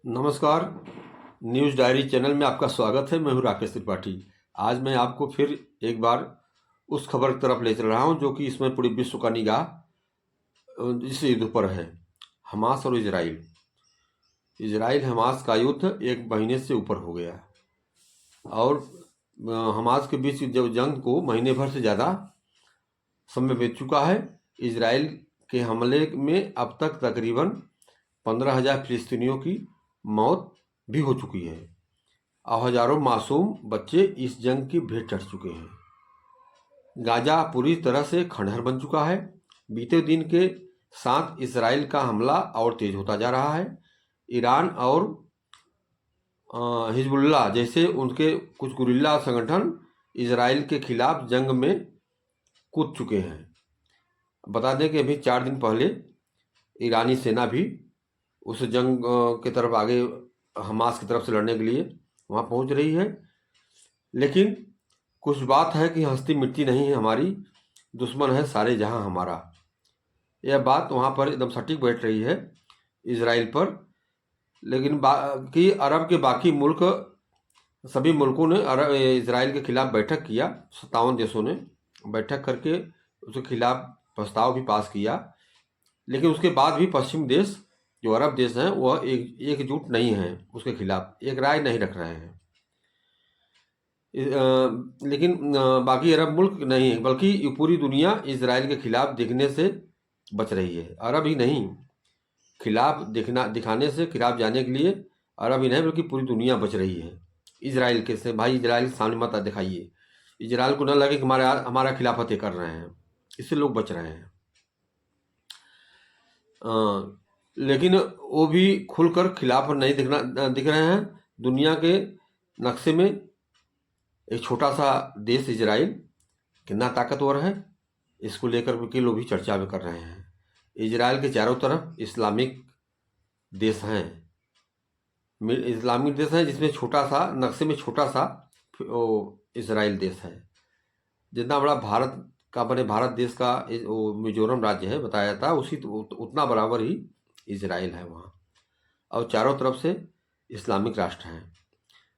नमस्कार। News diary channel में आपका स्वागत है। मैं हूं राकेश त्रिपाठी। आज मैं आपको फिर एक बार उस खबर की तरफ ले चल रहा हूं जो कि इसमें पूरी विश्व का निगाह इस युद्ध पर है, हमास और इजराइल। इजराइल हमास का युद्ध एक महीने से ऊपर हो गया और हमास के बीच जो जंग को महीने भर से ज़्यादा समय बीत चुका है। इजराइल के हमले में अब तक तकरीबन 15,000 फिलिस्तीनियों की मौत भी हो चुकी है और हजारों मासूम बच्चे इस जंग की भेंट चढ़ चुके हैं। गाजा पूरी तरह से खंडहर बन चुका है। बीते दिन के साथ इसराइल का हमला और तेज होता जा रहा है। ईरान और हिजबुल्लाह जैसे उनके कुछ गुरिल्ला संगठन इसराइल के खिलाफ जंग में कूद चुके हैं। बता दें कि अभी 4 दिन पहले ईरानी सेना भी उस जंग की तरफ आगे हमास की तरफ से लड़ने के लिए वहाँ पहुँच रही है। लेकिन कुछ बात है कि हंसती मिटती नहीं है हमारी, दुश्मन है सारे जहां हमारा। यह बात वहाँ पर एकदम सटीक बैठ रही है इजराइल पर। लेकिन कि अरब के बाकी मुल्क, सभी मुल्कों ने इजराइल के खिलाफ बैठक किया। 57 देशों ने बैठक करके उसके खिलाफ प्रस्ताव भी पास किया। लेकिन उसके बाद भी पश्चिम देश, जो अरब देश हैं, वह एकजुट नहीं हैं, उसके खिलाफ एक राय नहीं रख रहे हैं। लेकिन बाकी अरब मुल्क नहीं, बल्कि पूरी दुनिया इजराइल के खिलाफ दिखने से बच रही है। अरब ही नहीं, खिलाफ दिखाने से, खिलाफ जाने के लिए अरब ही नहीं बल्कि पूरी दुनिया बच रही है इजराइल के से। भाई इजराइल के सामने मत दिखाइए, इजराइल को न लगे कि हमारा खिलाफत कर रहे हैं, इससे लोग बच रहे हैं। लेकिन वो भी खुलकर खिलाफ नहीं दिख रहे हैं। दुनिया के नक्शे में एक छोटा सा देश इजराइल कितना ताकतवर है, इसको लेकर के लोग भी चर्चा भी कर रहे हैं। इजराइल के चारों तरफ इस्लामिक देश हैं, इस्लामिक देश हैं, जिसमें छोटा सा नक्शे में छोटा सा इजराइल देश है। जितना बड़ा भारत का, बने भारत देश का वो मिजोरम राज्य है बताया जाता है, उसी उतना बराबर ही इजराइल है वहाँ। और चारों तरफ से इस्लामिक राष्ट्र हैं,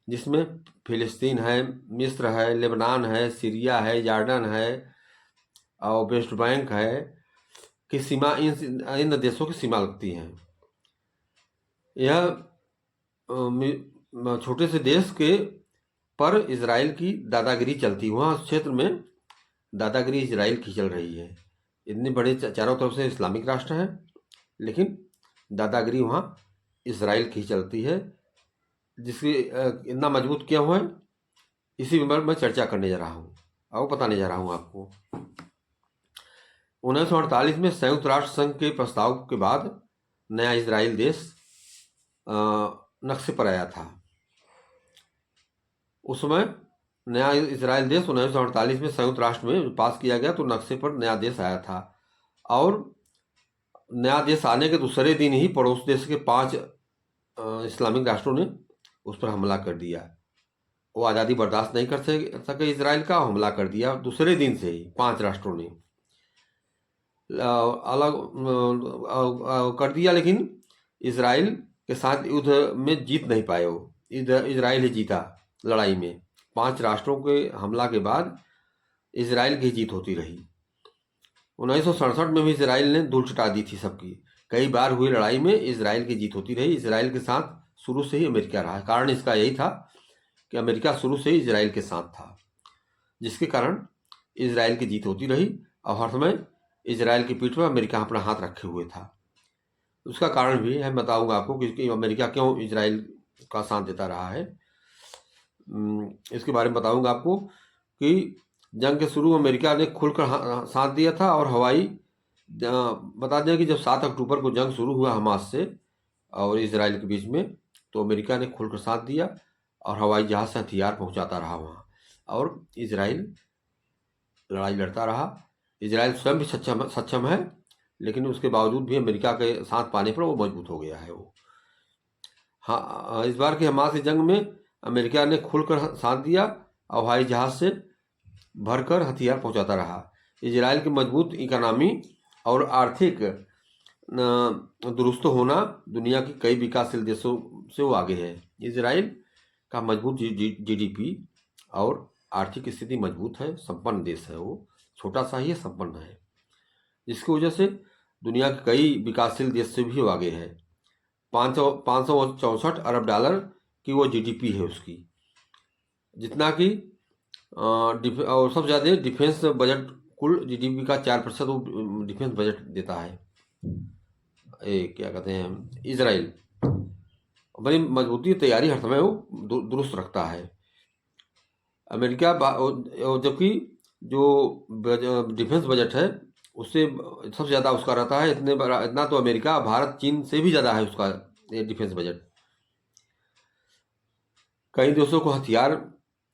जिसमें फिलिस्तीन है, मिस्र है, लेबनान है, सीरिया है, जॉर्डन है और वेस्ट बैंक है कि सीमा इन देशों की सीमा लगती हैं। यह छोटे से देश के पर इजराइल की दादागिरी चलती, वहाँ क्षेत्र में दादागिरी इजराइल की चल रही है। इतने बड़े चारों तरफ से इस्लामिक राष्ट्र है, लेकिन दादागिरी वहाँ इजराइल की चलती है। जिसकी इतना मजबूत क्यों है, इसी में मैं चर्चा करने जा रहा हूँ और बताने जा रहा हूँ आपको। 1948 में संयुक्त राष्ट्र संघ के प्रस्ताव के बाद नया इजराइल देश नक्शे पर आया था। उस समय नया इजराइल देश 1948 में संयुक्त राष्ट्र में पास किया गया, तो नक्शे पर नया देश आया था। और नया देश आने के दूसरे दिन ही पड़ोस देश के 5 इस्लामिक राष्ट्रों ने उस पर हमला कर दिया। वो आज़ादी बर्दाश्त नहीं कर सके इजराइल का, हमला कर दिया दूसरे दिन से ही 5 राष्ट्रों ने अलग कर दिया। लेकिन इजराइल के साथ युद्ध में जीत नहीं पाए वो, इजराइल ही जीता लड़ाई में। 5 राष्ट्रों के हमला के बाद इजराइल की जीत होती रही। 1967 में भी इजराइल ने धूल चटा दी थी सबकी। कई बार हुई लड़ाई में इजराइल की जीत होती रही। इजराइल के साथ शुरू से ही अमेरिका रहा। कारण इसका यही था कि अमेरिका शुरू से ही इजराइल के साथ था, जिसके कारण इजराइल की जीत होती रही और हर समय इजराइल की पीठ पर अमेरिका अपना हाथ रखे हुए था। उसका कारण भी है, बताऊंगा आपको कि अमेरिका क्यों इजराइल का साथ देता रहा है। इसके बारे में बताऊंगा आपको कि जंग के शुरू अमेरिका ने खुलकर साथ दिया था। और बता दें कि जब 7 अक्टूबर को जंग शुरू हुआ हमास से और इजराइल के बीच में, तो अमेरिका ने खुलकर साथ दिया और हवाई जहाज से हथियार पहुंचाता रहा वहाँ, और इजराइल लड़ाई लड़ता रहा। इजराइल स्वयं भी सक्षम है, लेकिन उसके बावजूद भी अमेरिका के साथ पाने पर वो मजबूत हो गया है वो। हाँ, इस बार की हमास की जंग में अमेरिका ने खुलकर साथ दिया और हवाई जहाज से भरकर हथियार पहुंचाता रहा। इजराइल की मजबूत इकोनॉमी और आर्थिक दुरुस्त होना दुनिया के कई विकासशील देशों से वो आगे है। इसराइल का मजबूत जीडीपी और आर्थिक स्थिति मजबूत है, संपन्न देश है, वो छोटा सा ही है, संपन्न है, जिसकी वजह से दुनिया के कई विकासशील देश से भी वो आगे है। 564 अरब डॉलर की वो जीडीपी है उसकी, जितना कि और सबसे ज़्यादा डिफेंस बजट, कुल जीडीपी का 4% वो डिफेंस बजट देता है। क्या कहते हैं, इसराइल बड़ी मजबूती तैयारी हर समय वो दुरुस्त रखता है। अमेरिका जबकि जो डिफेंस बजट है उससे सबसे ज़्यादा उसका रहता है, इतना तो अमेरिका, भारत, चीन से भी ज़्यादा है उसका डिफेंस बजट। कई देशों को हथियार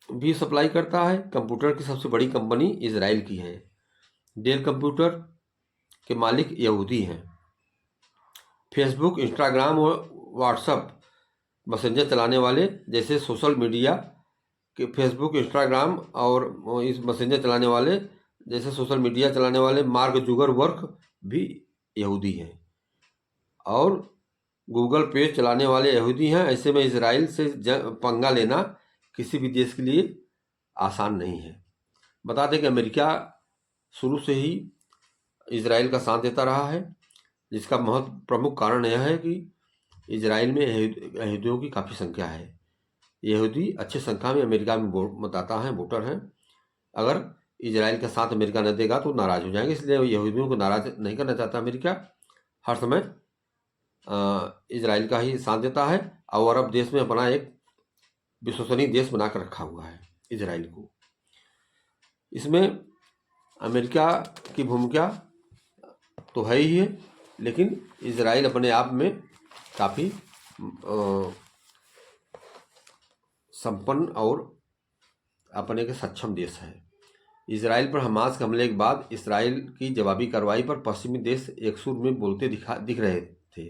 भी सप्लाई करता है। कंप्यूटर की सबसे बड़ी कंपनी इसराइल की है। डेल कंप्यूटर के मालिक यहूदी हैं। फेसबुक, इंस्टाग्राम और व्हाट्सएप मैसेंजर चलाने वाले, जैसे सोशल मीडिया के फेसबुक, इंस्टाग्राम और इस मैसेंजर चलाने वाले, जैसे सोशल मीडिया चलाने वाले मार्क जुगरबर्ग भी यहूदी हैं, और गूगल पे चलाने वाले यहूदी हैं। ऐसे में इसराइल से पंगा लेना किसी भी देश के लिए आसान नहीं है। बता दें कि अमेरिका शुरू से ही इसराइल का साथ देता रहा है, जिसका प्रमुख कारण यह है कि इसराइल में यहूदियों की काफ़ी संख्या है। यहूदी अच्छी संख्या में अमेरिका में मतदाता हैं, वोटर हैं। अगर इसराइल का साथ अमेरिका न देगा तो नाराज़ हो जाएंगे, इसलिए यहूदियों को नाराज़ नहीं करना चाहता अमेरिका। हर समय इसराइल का ही साथ देता है, और अरब देश में अपना एक विश्वसनीय देश बनाकर रखा हुआ है इसराइल को। इसमें अमेरिका की भूमिका तो है ही है, लेकिन इसराइल अपने आप में काफ़ी संपन्न और अपने के सक्षम देश है। इसराइल पर हमास के हमले के बाद इसराइल की जवाबी कार्रवाई पर पश्चिमी देश एक सुर में बोलते दिख रहे थे,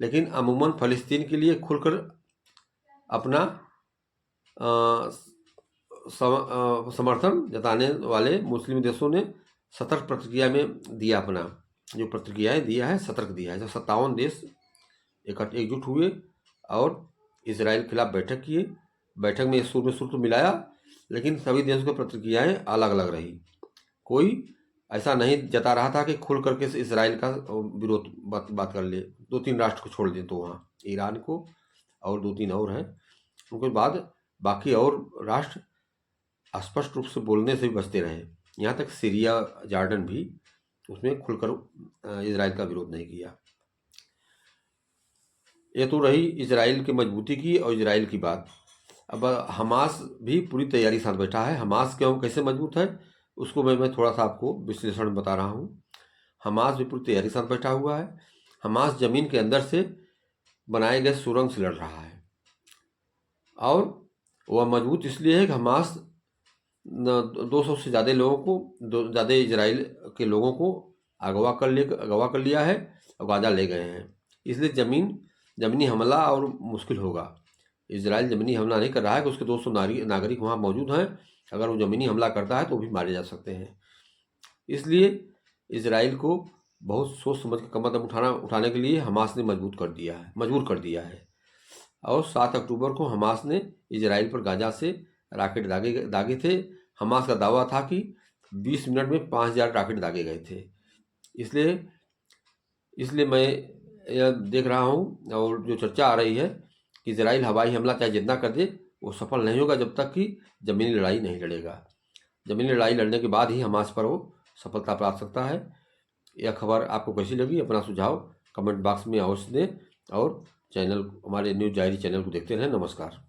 लेकिन अमूमन फ़लस्तीन के लिए खुलकर अपना समर्थन जताने वाले मुस्लिम देशों ने सतर्क प्रतिक्रिया में दिया, अपना जो प्रतिक्रियाएं दिया है, सतर्क दिया है। जब 57 देश एकजुट हुए और इसराइल के खिलाफ बैठक किए। बैठक में सुर तो मिलाया, लेकिन सभी देशों की प्रतिक्रियाएं अलग अलग रही। कोई ऐसा नहीं जता रहा था कि खुल करके इसराइल का विरोध बात कर ले। 2-3 राष्ट्र को छोड़ दें तो वहाँ ईरान को और 2-3 और हैं, उनके बाद बाकी और राष्ट्र स्पष्ट रूप से बोलने से भी बचते रहे। यहाँ तक सीरिया, जॉर्डन भी उसमें खुलकर इसराइल का विरोध नहीं किया। ये तो रही इसराइल की मजबूती की और इसराइल की बात। अब हमास भी पूरी तैयारी साथ बैठा है। हमास क्यों, कैसे मजबूत है, उसको मैं थोड़ा सा आपको विश्लेषण बता रहा हूँ। हमास भी पूरी तैयारी साथ बैठा हुआ है। हमास ज़मीन के अंदर से बनाए गए सुरंग से लड़ रहा है, और वह मजबूत इसलिए है कि हमास 200 से ज़्यादा लोगों को, ज़्यादा इसराइल के लोगों को अगवा कर लिया है और गाजा ले गए हैं। इसलिए ज़मीनी हमला और मुश्किल होगा। इसराइल ज़मीनी हमला नहीं कर रहा है कि उसके 200 नागरिक वहाँ मौजूद हैं। अगर वो ज़मीनी हमला करता है तो भी मारे जा सकते हैं। इसलिए इसराइल को बहुत सोच समझ के कदम उठाने के लिए हमास ने मजबूर कर दिया है। और 7 अक्टूबर को हमास ने इसराइल पर गाजा से रॉकेट दागे थे। हमास का दावा था कि 20 मिनट में 5000 रॉकेट दागे गए थे। इसलिए मैं यह देख रहा हूँ, और जो चर्चा आ रही है कि इसराइल हवाई हमला चाहे जितना कर दे, वो सफल नहीं होगा जब तक कि ज़मीनी लड़ाई नहीं लड़ेगा। ज़मीनी लड़ाई लड़ने के बाद ही हमास पर वो सफलता प्राप्त सकता है। यह खबर आपको कैसी लगी, अपना सुझाव कमेंट बॉक्स में अवश्य दें, और हमारे न्यूज़ डायरी चैनल को देखते रहें। नमस्कार।